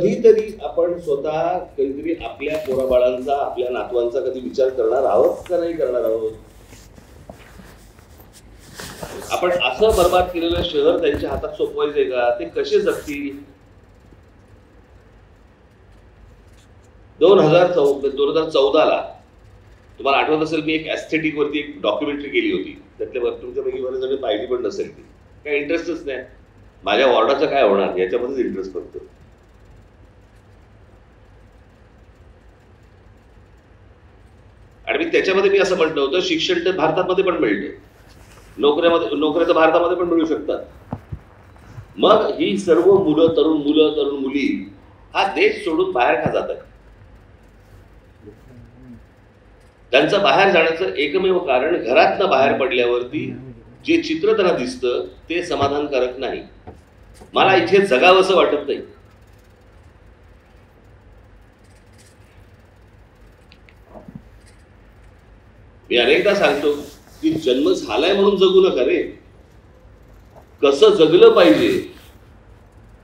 कधीतरी आपण स्वतः कधीतरी आपल्या पोराबाळांचा, आपल्या नातवांचा कधी विचार करणार आहोत का नाही करणार आहोत? आपण असं बर्बाद केलेलं शहर त्यांच्या हातात सोपवायचंय का? ते कसे जगतील? 2014ला तुम्हाला आठवत असेल, मी एक एस्थेटिक वरती एक डॉक्युमेंटरी केली होती. त्यातल्या तुमच्यापैकी बरेच जण पाहिली पण नसेल. ती काही इंटरेस्टच नाही. माझ्या वॉर्डाचं काय होणार याच्यामध्येच इंटरेस्ट करतो. आणि त्याच्यामध्ये मी असं म्हटलं होतं, शिक्षण तर भारतामध्ये पण मिळतं, नोकऱ्या तर भारतामध्ये पण मिळू शकतात. मग ही सर्व तरुण मुली हा देश सोडून बाहेर का जात आहेत? त्यांचं बाहेर जाण्याचं एकमेव कारण, घरातनं बाहेर पडल्यावरती जे चित्र त्यांना दिसतं ते समाधानकारक नाही. मला इथे जगावंसं वाटत नाही. मी अनेकदा सांगतो की जन्म झालाय म्हणून जगू नका रे. कसं जगलं पाहिजे,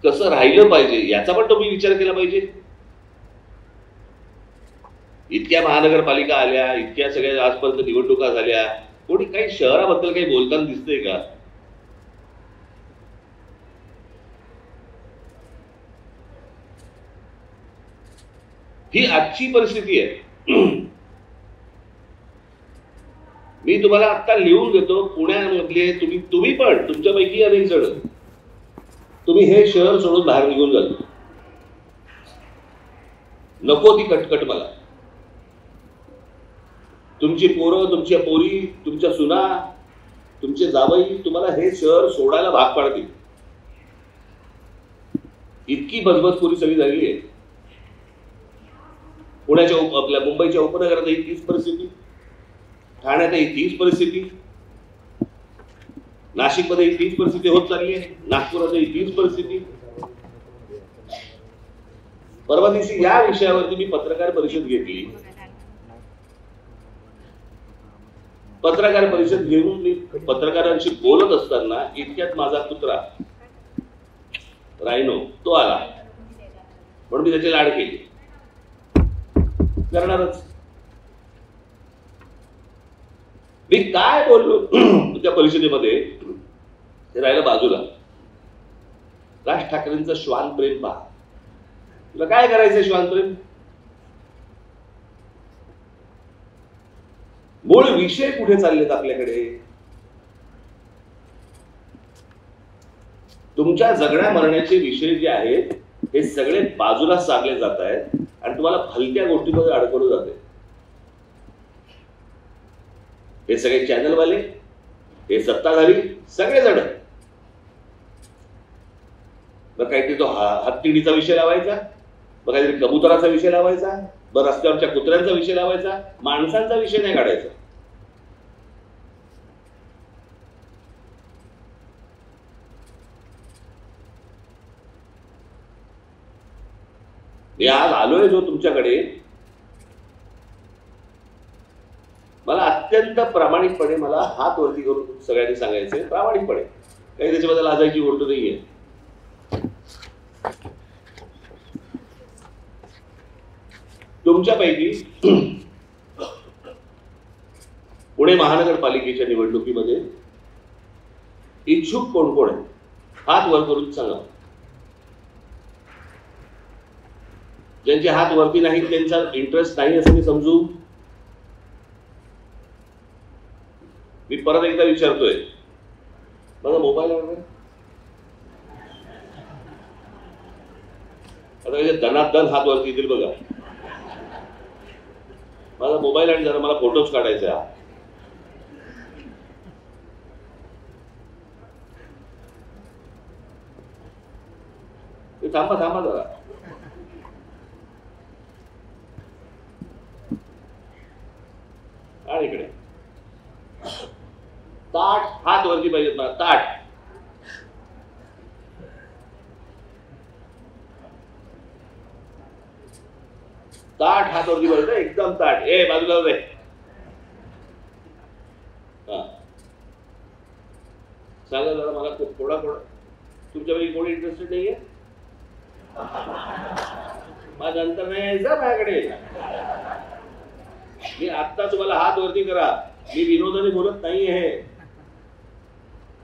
कसं राहिलं पाहिजे याचा पण तुम्ही विचार केला पाहिजे. इतक्या महानगरपालिका आल्या, इतक्या सगळ्या आजपर्यंत निवडणुका झाल्या, कोणी काही शहराबद्दल काही बोलताना दिसतंय का? ही आजची परिस्थिती आहे. मी तुम्हाला आता लिहून देतो, पुण्यामधले तुम्ही पण, तुमच्यापैकी अनेक जण तुम्ही हे शहर सोडून बाहेर निघून जाल. नको ती कटकट मला. तुमची पोरं, तुमच्या पोरी, तुमच्या सुना, तुमचे जावई तुम्हाला हे शहर सोडायला भाग पाडतील. इतकी बजबजपुरी सगळी झाली आहे. पुण्याच्या आपल्या मुंबईच्या उपनगरातही तीच परिस्थिती, ठाण्यातही तीच परिस्थिती, नाशिकमध्येही तीच परिस्थिती होत चालली आहे, नागपुरातही तीच परिस्थिती. परवा दिवशी या विषयावरती मी पत्रकार परिषद घेतली. पत्रकार परिषद घेऊन मी पत्रकारांशी बोलत असताना इतक्यात माझा कुत्रा रायनो तो आला, म्हणून मी त्याची लाड केली. करणारच. मी काय बोललो त्या परिषदेमध्ये ते राहिलं बाजूला. राज ठाकरेंचं श्वान प्रेम पहा. तुला काय करायचंय श्वान प्रेम? मूळ विषय कुठे चाललेत आपल्याकडे? तुमच्या जगण्या मरण्याचे विषय जे आहेत हे सगळे बाजूला सारले जात आहेत आणि तुम्हाला भलत्या गोष्टीमध्ये अडकवलं जाते. हे सगळे चॅनलवाले, हे सत्ताधारी, सगळे जण मग काहीतरी तो हत्तीडीचा विषय लावायचा, मग काहीतरी कबुतराचा विषय लावायचा, मग रस्त्यावरच्या कुत्र्यांचा विषय लावायचा, माणसांचा विषय नाही काढायचा. मी आज आलोय जो तुमच्याकडे, मला अत्यंत प्रामाणिकपणे मला हात वरती करून सगळ्यांनी सांगायचे, प्रामाणिकपणे, काही त्याच्याबद्दल लाजायची गोष्ट नाहीये. तुमच्यापैकी पुणे महानगरपालिकेच्या निवडणुकीमध्ये इच्छुक कोण कोण आहे? हात वर करून सांगा. ज्यांचे हात वरती नाहीत त्यांचा इंटरेस्ट नाही असं मी समजू. मी परत एकदा विचारतोय, माझा मोबाईल आता दनादन हात वरती येतील बघा. माझा मोबाईल आणि जरा मला फोटोज काढायचे. थांबा थांबा जरा. आणि इकडे ताट हात वरती पाहिजेत मला. ताट ताट हात वरती पाहिजे एकदम ताट. ए बाजूला रे. हा सांगा जरा मला थोडा तुमच्यापैकी कोणी इंटरेस्टेड नाहीये? मग नंतर नाही यायचं माझ्याकडे. मी आत्ता तुम्हाला हात वरती करा, मी विनोदाने बोलत नाही आहे.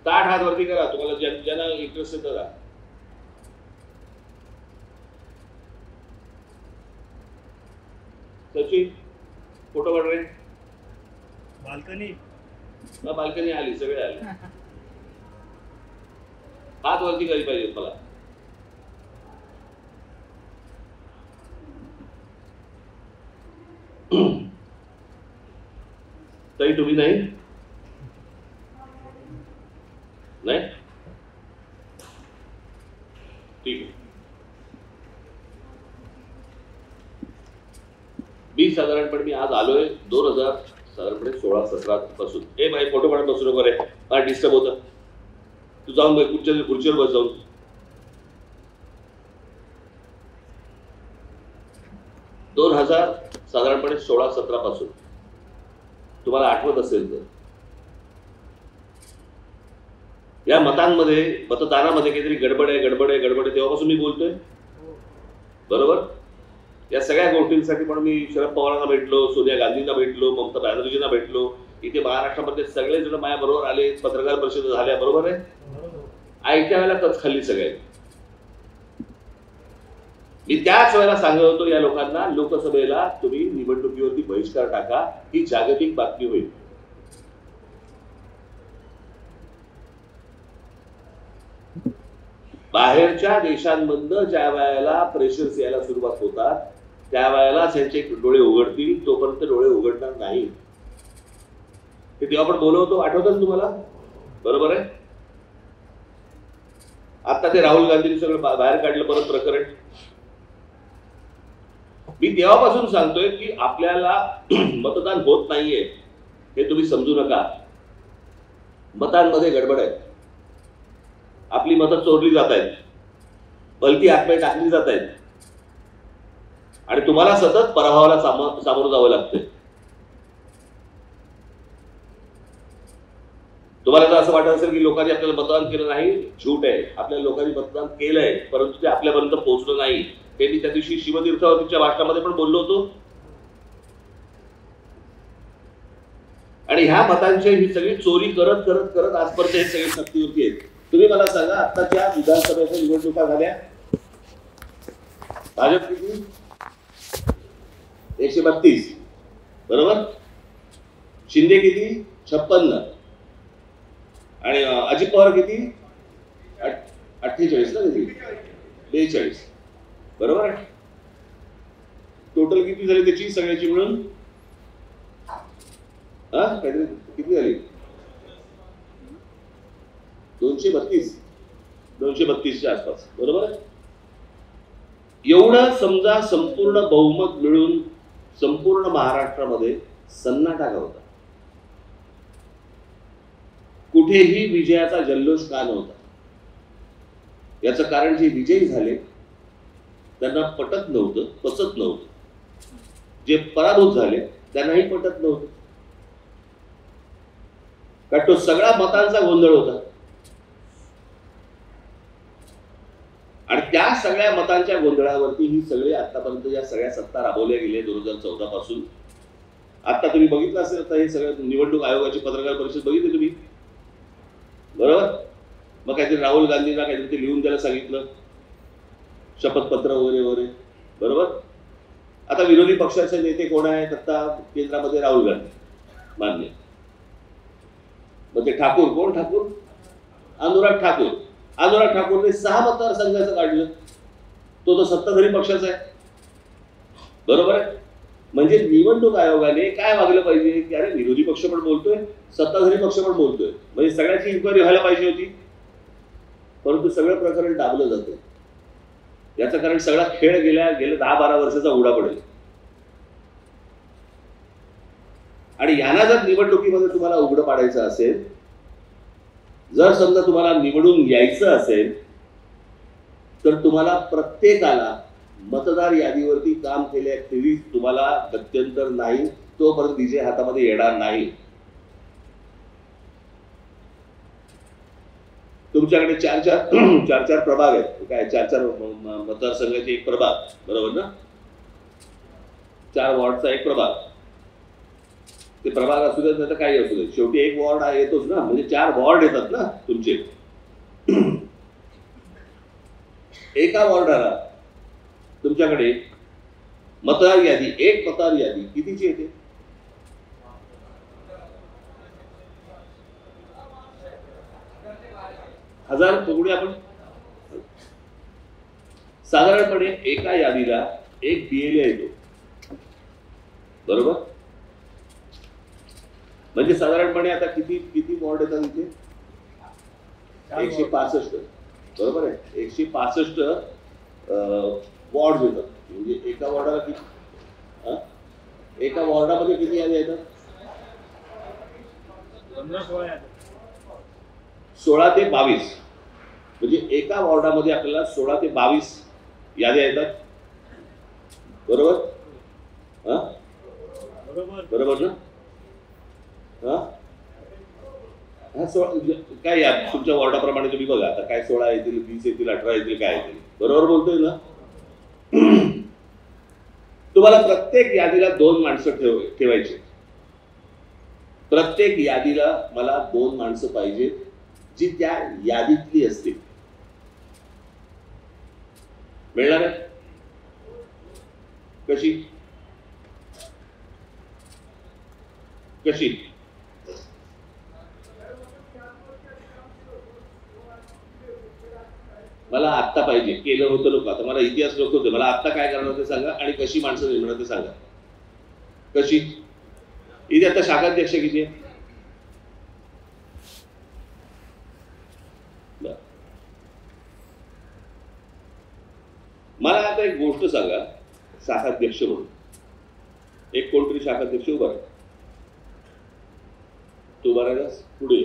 ताठ हात वरती करा तुम्हाला ज्यांना इंटरेस्ट आहे करा. सचिन फोटो काढ रे. बाल्कनी आली, सगळे आले. हात वरती करी पाहिजे मला. ताई तुम्ही नाही नाही ठीक आहे. मी साधारणपणे मी आज आलोय 2000 साधारणपणे 16-17 पासून. ए माझे फोटो काढत बसू नको रे, मला डिस्टर्ब होतं. तू जाऊन खुर्चीवर बस जाऊन. साधारणपणे 16-17 पासून तुम्हाला आठवत असेल तर या मतदानामध्ये काहीतरी गडबड आहे तेव्हापासून मी बोलतोय. बरोबर. या सगळ्या गोष्टींसाठी पण मी शरद पवारांना भेटलो, सोनिया गांधींना भेटलो, ममता बॅनर्जींना भेटलो. इथे महाराष्ट्रामध्ये सगळेजण माझ्या बरोबर आले, पत्रकार परिषद झाल्या. बरोबर आहे. आयत्या वेळेला कच खाल्ली सगळे. मी त्याच वेळेला सांगत होतो या लोकांना, लोकसभेला तुम्ही निवडणुकीवरती बहिष्कार टाका, ही जागतिक बातमी होईल. बाहेरच्या देशांमधनं ज्या वेळेला प्रेशर्स यायला सुरुवात होतात त्यावेळेला त्यांचे डोळे उघडतील, तोपर्यंत डोळे उघडणार नाही. ते तेव्हा आपण बोलवतो, आठवतं तुम्हाला. बरोबर आहे. आता ते राहुल गांधींनी सगळं बाहेर काढलं परत प्रकरण. मी तेव्हापासून सांगतोय की आपल्याला मतदान होत नाहीये हे तुम्ही समजू नका. मतांमध्ये गडबड आहे. आपली मतं चोरली जात आहेत, भलती हातपाय टाकली जात आहेत आणि तुम्हाला सतत पराभवाला सामोरं जावं लागतंय. तुम्हाला जर असं वाटत असेल की लोकांनी आपल्याला मतदान केलं नाही, झूट आहे. आपल्या लोकांनी मतदान केलंय, परंतु ते आपल्यापर्यंत पोहोचलं नाही. हे मी त्या दिवशी शिवतीर्थावरतीच्या भाषणामध्ये पण बोललो होतो. आणि ह्या मतांची ही सगळी चोरी करत करत करत आजपर्यंत हे सगळे सत्तेवरती आहेत. तुम्ही मला सांगा, आताच्या विधानसभेच्या निवडणुका झाल्या, भाजप किती? 132. बरोबर. शिंदे किती? 56. आणि अजित पवार किती? 48 ना, किती? 42. बरोबर आहे. टोटल किती झाली त्याची सगळ्याची मिळून? काहीतरी किती झाली? 232च्या आसपास. बरोबर आहे. एवढं समजा संपूर्ण बहुमत मिळून संपूर्ण महाराष्ट्रामध्ये सन्नाटा होता. कुठेही विजयाचा जल्लोष का नव्हता. याचं कारण जे विजयी झाले त्यांना पटत नव्हतं, पचत नव्हतं. जे पराभूत झाले त्यांनाही पटत नव्हतं. कारण तो सगळा मतांचा गोंधळ होता. आणि त्या सगळ्या मतांच्या गोंधळावरती ही सगळे आतापर्यंत या सगळ्या सत्ता राबवल्या गेल्या 2014 पासून. आता तुम्ही बघितलं असेल, आता हे सगळं निवडणूक आयोगाची पत्रकार परिषद बघितली तुम्ही. बरोबर. मग काहीतरी राहुल गांधींना काहीतरी ते लिहून द्यायला सांगितलं, शपथपत्र वगैरे वगैरे. बरोबर. आता विरोधी पक्षाचे नेते कोण आहेत आता केंद्रामध्ये? राहुल गांधी, मान्य. मग ते ठाकूर कोण? ठाकूर अनुराग ठाकूर. अनुराग ठाकूरने 6 मतदारसंघाचं काढलं. तो तर सत्ताधारी पक्षाचा आहे. बरोबर आहे. म्हणजे निवडणूक आयोगाने काय वागलं पाहिजे की अरे विरोधी पक्ष पण बोलतोय, सत्ताधारी पक्ष पण बोलतोय, म्हणजे सगळ्याची इन्क्वायरी व्हायला पाहिजे होती. परंतु सगळं प्रकरण दाबलं जातं. याचं कारण सगळा खेळ गेल्या 10-12 वर्षाचा उडा पडेल. आणि यांना जर निवडणुकीमध्ये तुम्हाला उघडं पाडायचं असेल, जर समजा तुम्हाला निवडून यायचं असेल, तर तुम्हाला प्रत्येकाला मतदार यादीवरती काम केल्याखेरीज तुम्हाला गत्यंतर नाही, तोपर्यंत विजय हातामध्ये येणार नाही. तुमच्याकडे चार चार चार चार प्रभाग आहेत, काय चार चार मतदारसंघाचे एक प्रभाग, बरोबर ना? 4 वॉर्डचा एक प्रभाग. ते प्रभाग असू देत नाही तर काही असू देत, शेवटी एक वॉर्ड येतोच ना, म्हणजे 4 वॉर्ड येतात ना तुमचे. एका वॉर्डाला तुमच्याकडे मतदार यादी, एक मतदार यादी कितीची येते? 1000 पकडूया आपण. साधारणपणे एका यादीला एक बीएलए येतो, बरोबर? म्हणजे साधारणपणे आता किती किती वॉर्ड येतात इथे? 165, बरोबर आहे. 165 वॉर्ड येतात. म्हणजे एका वॉर्डाला किती, एका वॉर्डामध्ये किती याद्या येतात? 16 ते 22. म्हणजे एका वॉर्डामध्ये आपल्याला 16 ते 22 याद्या येतात, बरोबर? बरोबर ना? काय या तुमच्या वॉर्डाप्रमाणे तुम्ही बघा, आता काय 16 येतील, 20 येतील, 18 येतील, काय येतील, बरोबर बोलतोय ना? तुम्हाला प्रत्येक यादीला 2 माणसं ठेवायचे. प्रत्येक यादीला मला 2 माणसं पाहिजे जी त्या यादीतली असतील. मिळणार आहे? कशी कशी? मला आत्ता पाहिजे, केलं होतं लोक, आता मला इतिहास लोक होते, मला आत्ता काय करणार ते सांगा आणि कशी माणसं नेमणार ते सांगा. कशी? इथे आता शाखाध्यक्ष किती आहे? मला आता एक गोष्ट सांगा, शाखाध्यक्ष म्हणून एक कोणतरी शाखाध्यक्ष उभा आहे, तो उभा राहिला पुढे.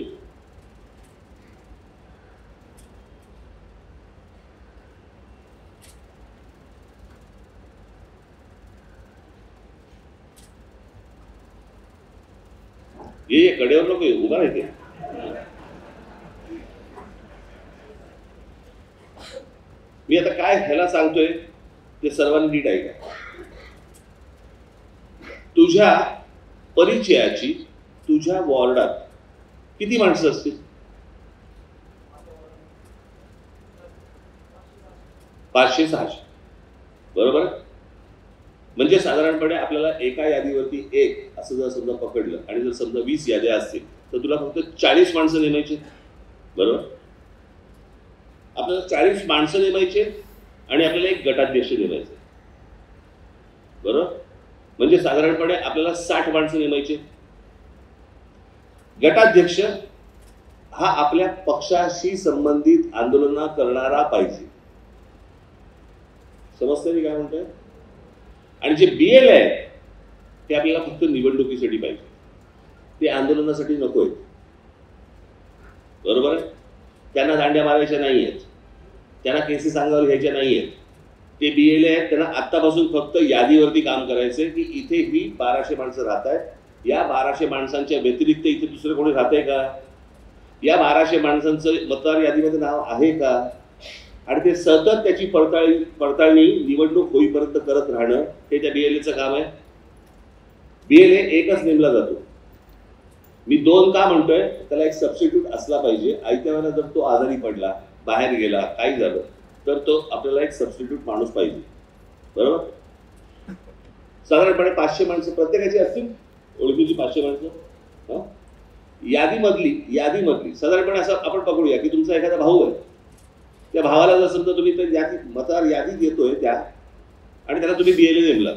ये कडेवर नको उभा राहते. मी आता काय ह्याला सांगतोय ते सर्वांनी नीट ऐका. तुझ्या परिचयाची तुझ्या वॉर्डात किती माणसं असतील? 500-600, बरोबर? म्हणजे साधारणपणे आपल्याला एका यादीवरती एक असं जर समजा पकडलं आणि जर समजा 20 याद्या असतील तर तुला फक्त 40 माणसं नेमायचे, बरोबर? आपल्याला 40 माणसं नेमायचे आणि आपल्याला एक गटाध्यक्ष नेमायचे, बरोबर? म्हणजे साधारणपणे आपल्याला 60 माणसं नेमायचे. गटाध्यक्ष हा आपल्या पक्षाशी संबंधित आंदोलन करणारा पाहिजे. समजतं मी काय म्हणतोय? आणि जे बीएल आहे ते आपल्याला फक्त निवडणुकीसाठी पाहिजे, ते आंदोलनासाठी नको आहेत, बरोबर आहे? त्यांना दांड्या मारायच्या नाही आहेत, त्यांना केसेस अंगावर घ्यायच्या नाही आहेत. ते बीएल आहेत, त्यांना आत्तापासून फक्त यादीवरती काम करायचंय की इथे ही 1200 माणसं राहत आहेत, या 1200 माणसांच्या व्यतिरिक्त इथे दुसरं कोणी राहतंय का? या 1200 माणसांचं मतदार यादीमध्ये नाव आहे का? आणि ते सतत त्याची पडताळणी निवडणूक होईपर्यंत करत राहणं हे त्या बीएलएचं काम आहे. बीएलए एकच नेमला जातो. मी 2 का म्हणतोय? त्याला एक सबस्टिट्यूट असला पाहिजे. आयत्या वेळेला जर तो आजारी पडला, बाहेर गेला, काही झालं तर तो आपल्याला एक सबस्टिट्यूट माणूस पाहिजे, बरोबर? साधारणपणे 500 माणसं प्रत्येकाची असतील, ओळखीची 500 माणसं. यादीमधली साधारणपणे असं आपण पकडूया की तुमचा एखादा भाऊ आहे, त्या भावाला जर समजा तुम्ही मतदार यादीत येतोय त्या आणि त्याला तुम्ही बीएलए नेमला,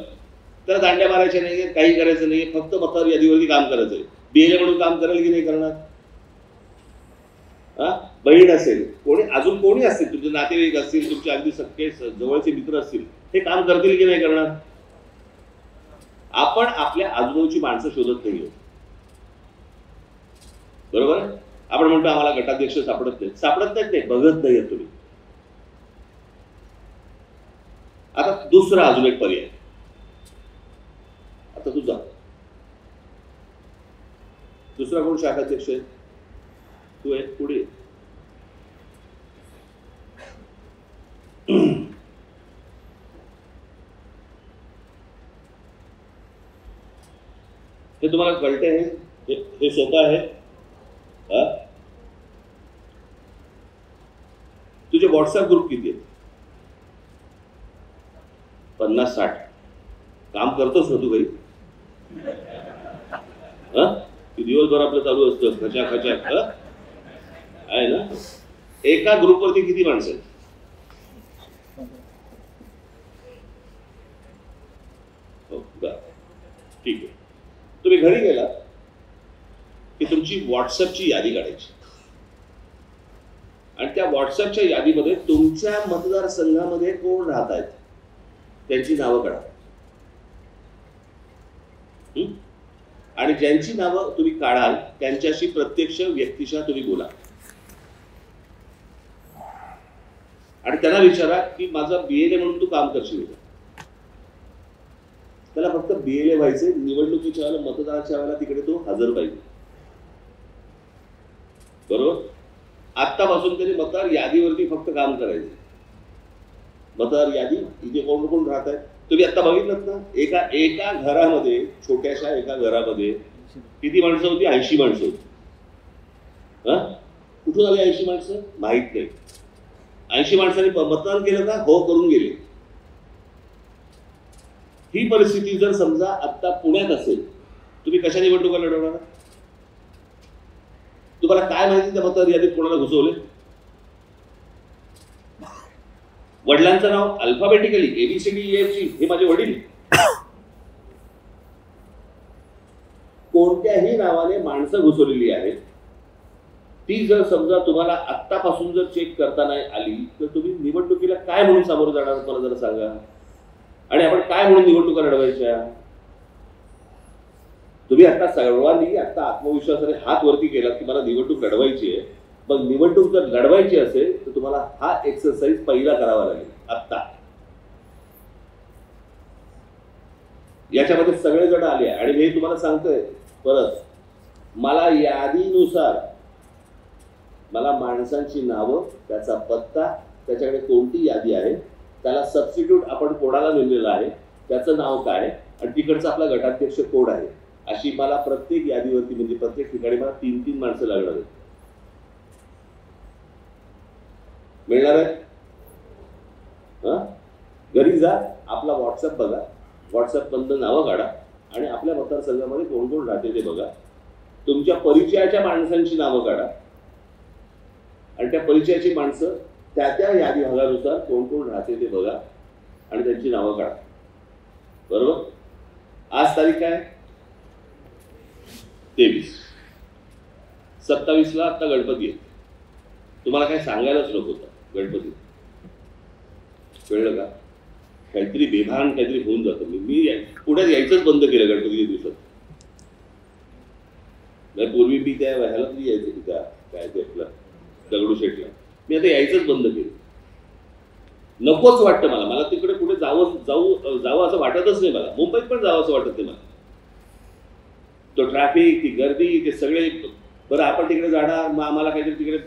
तर दांड्या मारायच्या नाहीये, काही करायचं नाहीये, फक्त मतदार यादीवरती काम करायचंय. बीएलए म्हणून काम करेल की नाही करणार? बहीण असेल, कोणी अजून कोणी असतील, तुमचे नातेवाईक असतील, तुमचे अगदी सगळे जवळचे मित्र असतील, हे काम करतील की नाही करणार? आपण आपल्या आजूबाजूची माणसं शोधत नाही, बरोबर? आपण म्हणतो आम्हाला गटाध्यक्ष सापडत नाही, बघत नाही तुम्ही. आता दुसरा अजून एक पर्याय, आता तुझा दुसरा कोण शाखाध्यक्ष आहे? तू आहे पुढे. तुम्हाला कळते हे सोपं आहे. तुझे व्हॉट्सअप ग्रुप किती आहेत? 50-60. काम करतोस ना तू काही? दिवसभर आपलं चालू असतं खचा आहे ना. एका ग्रुपवरती किती माणसं आहेत? ठीक आहे. तुम्ही घरी गेला की तुमची व्हॉट्सअपची यादी काढायची आणि त्या व्हॉट्सअपच्या यादीमध्ये तुमच्या मतदारसंघामध्ये कोण राहत आहेत त्यांची नावं काढा. आणि ज्यांची नावं तुम्ही काढाल त्यांच्याशी प्रत्यक्ष व्यक्तिशः तुम्ही बोला आणि त्यांना विचारा की माझा BLA म्हणून तू काम करशील का. त्याला फक्त BLA व्हायचे. निवडणुकीच्या वेळेला मतदानाच्या वेळेला तिकडे तो हजर पाहिजे. बरोबर. आत्तापासून तरी मतदार यादीवरती फक्त काम करायचे. मतदार यादी इथे कोण कोण राहत आहे तुम्ही आता बघितलं ना. एका घरामध्ये छोट्याशा एका घरामध्ये किती माणसं होती? 80 माणसं होती. कुठून आली 80 माणसं माहित नाही. 80 माणसांनी मतदान केलं का? हो, करून गेले. ही परिस्थिती जर समजा आता पुण्यात असेल, तुम्ही कशा निवडणुका लढवणार? तुम्हाला काय माहिती त्या मतदार यादीत कोणाला घुसवले? वडिलांचं नाव अल्फाबेटिकली ABCDEFG हे माझे वडील. कोणत्याही नावाने माणसं घुसवलेली आहेत. ती जर समजा तुम्हाला आत्तापासून जर चेक करता नाही आली तर तुम्ही निवडणुकीला काय म्हणून सामोरं जाणार मला जरा सांगा. आणि आपण काय म्हणून निवडणुका लढवायच्या? तुम्ही आता सर्वांनी आता आत्मविश्वासाने हात वरती केला की मला निवडणूक लढवायची आहे. मग निवडणूक जर लढवायची असेल तर तुम्हाला हा एक्सरसाइज पहिला करावा लागेल. आत्ता याच्यामध्ये सगळेजण आले आणि मी तुम्हाला सांगतोय परत, मला यादीनुसार मला माणसांची नावं, त्याचा पत्ता, त्याच्याकडे कोणती यादी आहे, त्याला सबस्टिट्यूट आपण कोणाला नेमलेलं आहे, त्याचं नाव काय आणि तिकडचा आपला गटाध्यक्ष कोण आहे, अशी मला प्रत्येक यादीवरती म्हणजे प्रत्येक ठिकाणी मला 3-3 माणसं लागणार आहेत. मिळणार आहे? घरी जा, आपला व्हॉट्सअप बघा, व्हॉट्सअप मधून नावं काढा आणि आपल्या मतदारसंघामध्ये कोण कोण राहते ते बघा. तुमच्या परिचयाच्या माणसांची नावं काढा आणि त्या परिचयाची माणसं त्या यादी भागानुसार कोण कोण राहते ते बघा आणि त्यांची नावं काढा. बरोबर. आज तारीख काय? 23. 27ला आता गणपती आहे. तुम्हाला काय सांगायलाच नको होतं गणपती. कळलं का? काहीतरी बेभान काहीतरी होऊन जातं. मी पुण्यात यायचंच बंद केलं गणपतीच्या दिवसात. पूर्वी मी त्या ह्याला तरी यायचं तिथं काय ते आपलं दगडूशेठला. मी आता यायचंच बंद केलं. नकोच वाटतं मला तिकडे कुठे जावं असं वाटतच नाही मला. मुंबईत पण जावं असं वाटत नाही मला. तो ट्रॅफिक, ती गर्दी, ते सगळे. बरं आपण तिकडे जाणार, मग आम्हाला काहीतरी तिकडे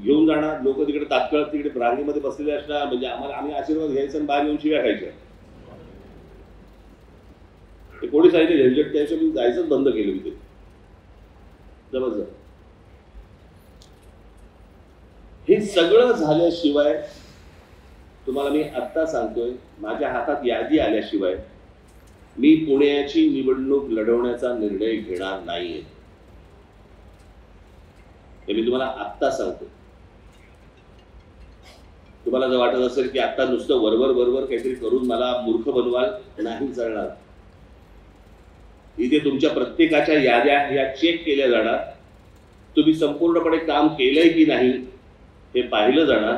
घेऊन जाणार लोक, तिकडे तात्काळ तिकडे रांगेमध्ये बसलेले असणार, म्हणजे आम्ही आशीर्वाद घ्यायचा आणि बाहेर येऊन शिव्या खायच्या. ते कोणी सांगितलं झंझट त्याशिवाय मी जायचंच बंद केलं मी ते. जबरदस्त. हे सगळं झाल्याशिवाय तुम्हाला मी आत्ता सांगतोय, माझ्या हातात यादी आल्याशिवाय मी पुण्याची निवडणूक लढवण्याचा निर्णय घेणार नाहीये. हे मी तुम्हाला आत्ता सांगतो. तुम्हाला जर वाटत असेल की आता नुसतं वरवर काहीतरी करून मला मूर्ख बनवाल, नाही चालणार. इथे तुमच्या प्रत्येकाच्या याद्या ह्या चेक केल्या जाणार. तुम्ही संपूर्णपणे काम केलंय की नाही हे पाहिलं जाणार.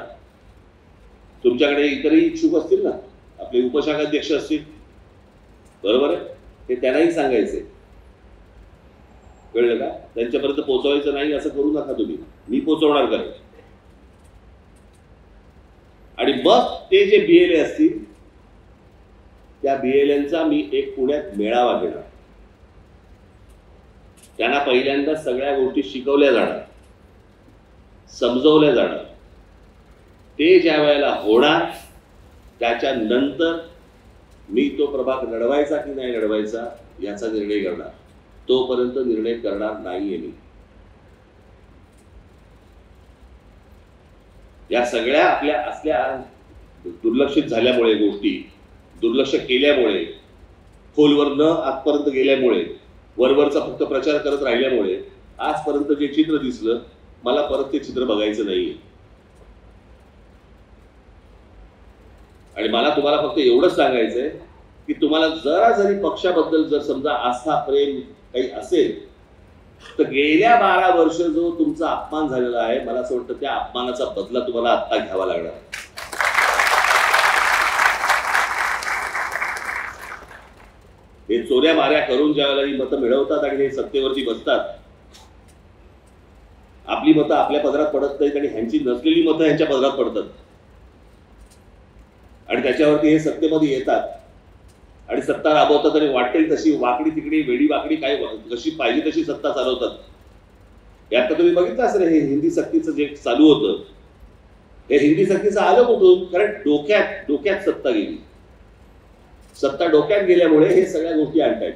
तुमच्याकडे इतरही इच्छुक असतील ना, आपले उपशाखाध्यक्ष असतील, बरोबर आहे, हे त्यांनाही सांगायचे. कळलं का? त्यांच्यापर्यंत पोहोचवायचं नाही असं करू नका तुम्ही. मी पोहोचवणार करेल. आणि मग ते जे BLA असतील त्या BLAंचा मी एक पुण्यात मेळावा घेणार. त्यांना पहिल्यांदा सगळ्या गोष्टी शिकवल्या जाणार, समजवल्या जाणार. ते ज्या वेळेला होणार त्याच्यानंतर मी तो प्रभाग लढवायचा की नाही लढवायचा याचा निर्णय करणार. तोपर्यंत निर्णय करणार नाहीये मी. या सगळ्या आपल्या असल्या दुर्लक्षित झाल्यामुळे, गोष्टी दुर्लक्ष केल्यामुळे, खोलवर न आजपर्यंत गेल्यामुळे, वरवरचा फक्त प्रचार करत राहिल्यामुळे आजपर्यंत जे चित्र दिसलं, मला परत ते चित्र बघायचं नाहीये. आणि मला तुम्हाला फक्त एवढंच सांगायचंय की तुम्हाला जरा जरी पक्षाबद्दल जर समजा आस्था, प्रेम काही असेल, तर गेल्या 12 वर्ष जो तुमचा अपमान झालेला आहे, मला असं वाटतं त्या अपमानाचा बदला तुम्हाला आत्ता घ्यावा लागणार. हे चोऱ्या माऱ्या करून ज्यावेळेला ही मतं मिळवतात आणि हे सत्तेवरती बसतात, आपली मतं आपल्या पदरात पडत नाहीत आणि ह्यांची नसलेली मतं ह्यांच्या पदरात पडतात आणि त्याच्यावरती हे सत्तेमध्ये येतात आणि सत्ता राबवतात आणि वाटेल तशी वाकडी तिकडी वेडी वाकडी काय कशी पाहिजे तशी सत्ता चालवतात. हे आता तुम्ही बघितलं असेल, हे हिंदी सक्तीचं जे चालू होतं, हे हिंदी सक्तीचं आलं कुठून? कारण डोक्यात सत्ता गेली. सत्ता डोक्यात गेल्यामुळे हे सगळ्या गोष्टी आणतायत.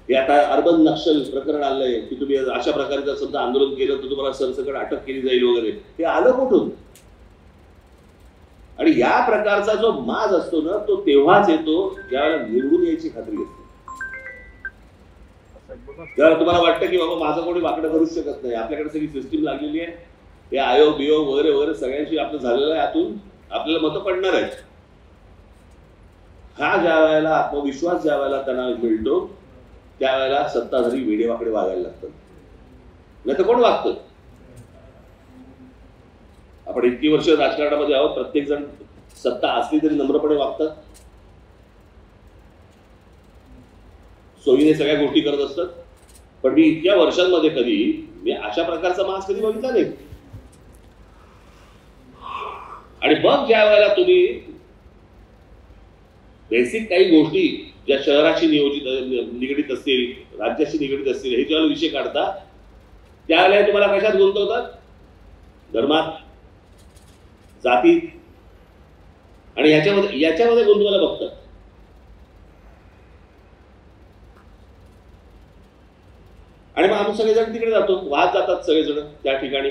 हे आता अर्बन नक्षल प्रकरण आलंय की तुम्ही अशा प्रकारे जर समजा आंदोलन केलं तर तुम्हाला सरसकट अटक केली जाईल वगैरे. हे आलं कुठून? आणि या प्रकारचा जो माज असतो ना, तो तेव्हाच येतो ज्यावेळेला निवडून यायची खात्री असते. ज्यावेळेला तुम्हाला वाटतं की बाबा माझं कोणी वाकडं करूच शकत नाही, आपल्याकडे सगळी सिस्टीम लागलेली आहे, हे आयोग बियोग वगैरे वगैरे सगळ्यांशी आपलं झालेलं आहे, यातून आपल्याला मतं पडणार आहेत. हा ज्या वेळेला आत्मविश्वास ज्या वेळेला त्यांना मिळतो, त्यावेळेला सत्ताधारी वेडेवाकडे वागायला लागतात. नाही तर कोण वागतं? आपण इतकी वर्ष राजकारणामध्ये आहोत, प्रत्येक जण सत्ता असली तरी नम्रपणे वागतात, सोयीने सगळ्या गोष्टी करत असतात. पण मी इतक्या वर्षांमध्ये कधी मी अशा प्रकारचा माज कधी बघितला नाही. आणि मग ज्या वेळेला तुम्ही बेसिक काही गोष्टी ज्या शहराशी निगडीत असतील, राज्याशी निगडीत असतील, हे ज्यावेळेला विषय काढता, त्यावेळेला तुम्हाला कशात गुंतवतात? धर्मात, जातीत आणि याच्यामध्ये गुंतवायला बघतात. आणि मग आम्ही सगळेजण तिकडे जातो, वाहत जातात सगळेजण त्या ठिकाणी.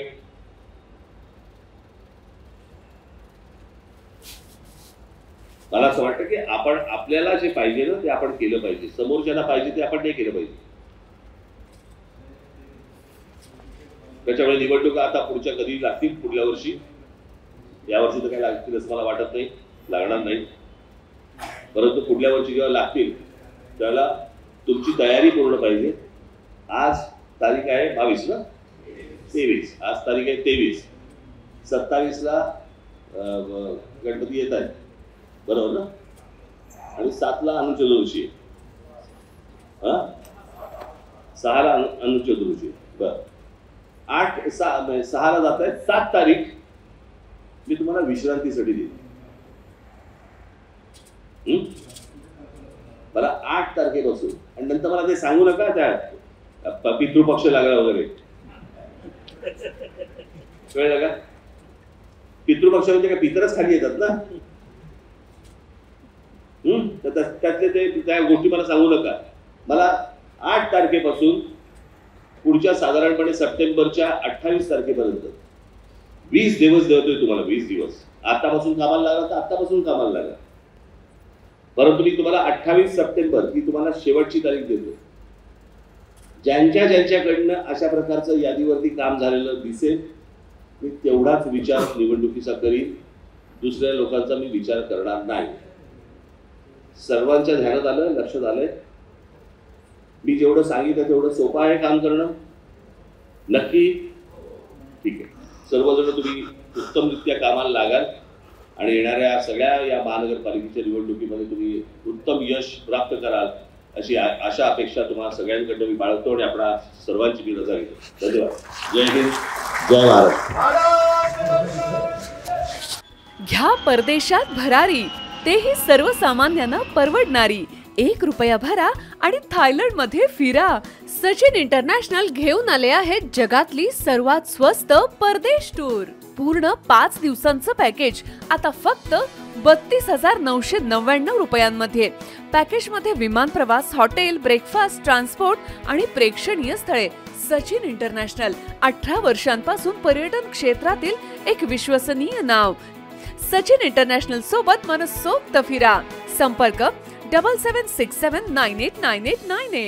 मला असं वाटतं की आपण आपल्याला जे पाहिजे ना ते आपण केलं पाहिजे, समोरच्याला पाहिजे ते आपण नाही केलं पाहिजे. त्याच्यामुळे निवडणुका आता पुढच्या कधी लागतील, पुढल्या वर्षी. यावर्षी तर काही लागतील असं मला वाटत नाही, लागणार नाही. परंतु पुढल्या वर्षी जेव्हा लागतील त्याला तुमची तयारी पूर्ण पाहिजे. आज तारीख आहे 22 ना, 23. आज तारीख आहे 23. 27ला गणपती येत आहेत, बरोबर ना? आणि 7ला अनंत चतुर्दशी आहे, 6ला अनंत चतुर्दशी. बरं, 6ला जात आहेत. 7 तारीख मी तुम्हाला विश्रांतीसाठी देईन. मला 8 तारखेपासून, आणि नंतर मला ते सांगू नका त्या पितृपक्ष लागला वगैरे, कळलं का? पितृपक्ष म्हणजे काय, पितरच खाली येतात ना, त्यातले ते त्या गोष्टी मला सांगू नका. मला 8 तारखेपासून पुढच्या साधारणपणे सप्टेंबरच्या 28 तारखेपर्यंत 20 दिवस देतोय तुम्हाला. 20 दिवस आतापासून कामाला लागला तर आतापासून कामाला लागला. परंतु मी तुम्हाला 28 सप्टेंबर ही तुम्हाला शेवटची तारीख देतो. ज्यांच्याकडनं अशा प्रकारचं यादीवरती काम झालेलं दिसेल, मी तेवढाच विचार निवडणुकीचा करीन, दुसऱ्या लोकांचा मी विचार करणार नाही. सर्वांच्या ध्यानात आलं, लक्षात आलंय. मी जेवढं सांगितलं तेवढं सोपं आहे काम करणं. नक्की ठीक आहे, सर्वजण तुम्ही उत्तमरित्या कामाला लागाल आणि येणाऱ्या सगळ्या या महानगरपालिकेच्या निवडणुकीमध्ये तुम्ही उत्तम यश प्राप्त कराल अशी आशा अपेक्षा तुम्हाला सगळ्यांकडून मी बाळगतो आणि आपणा सर्वांची मी रजा घेतो. धन्यवाद. जय हिंद, जय महाराष्ट्र. घ्या परदेशात भरारी, तेही सर्वसामान्यांना परवडणारी. 1 रुपया भरा आणि थायलंडमध्ये फिरा. सचिन इंटरनॅशनल घेऊन आले आहेत जगातली सर्वात स्वस्त परदेश टूर. पूर्ण 5 दिवसांचं पॅकेज आता फक्त 32,999 रुपयांमध्ये. पॅकेजमध्ये विमान प्रवास, हॉटेल, ब्रेकफास्ट, ट्रान्सपोर्ट आणि प्रेक्षणीय स्थळे. सचिन इंटरनॅशनल 18 वर्षांपासून पर्यटन क्षेत्रातील एक विश्वसनीय नाव. सचिन इंटरनॅशनल सोबत मनसोक्त फिरा. संपर्क 7767989898.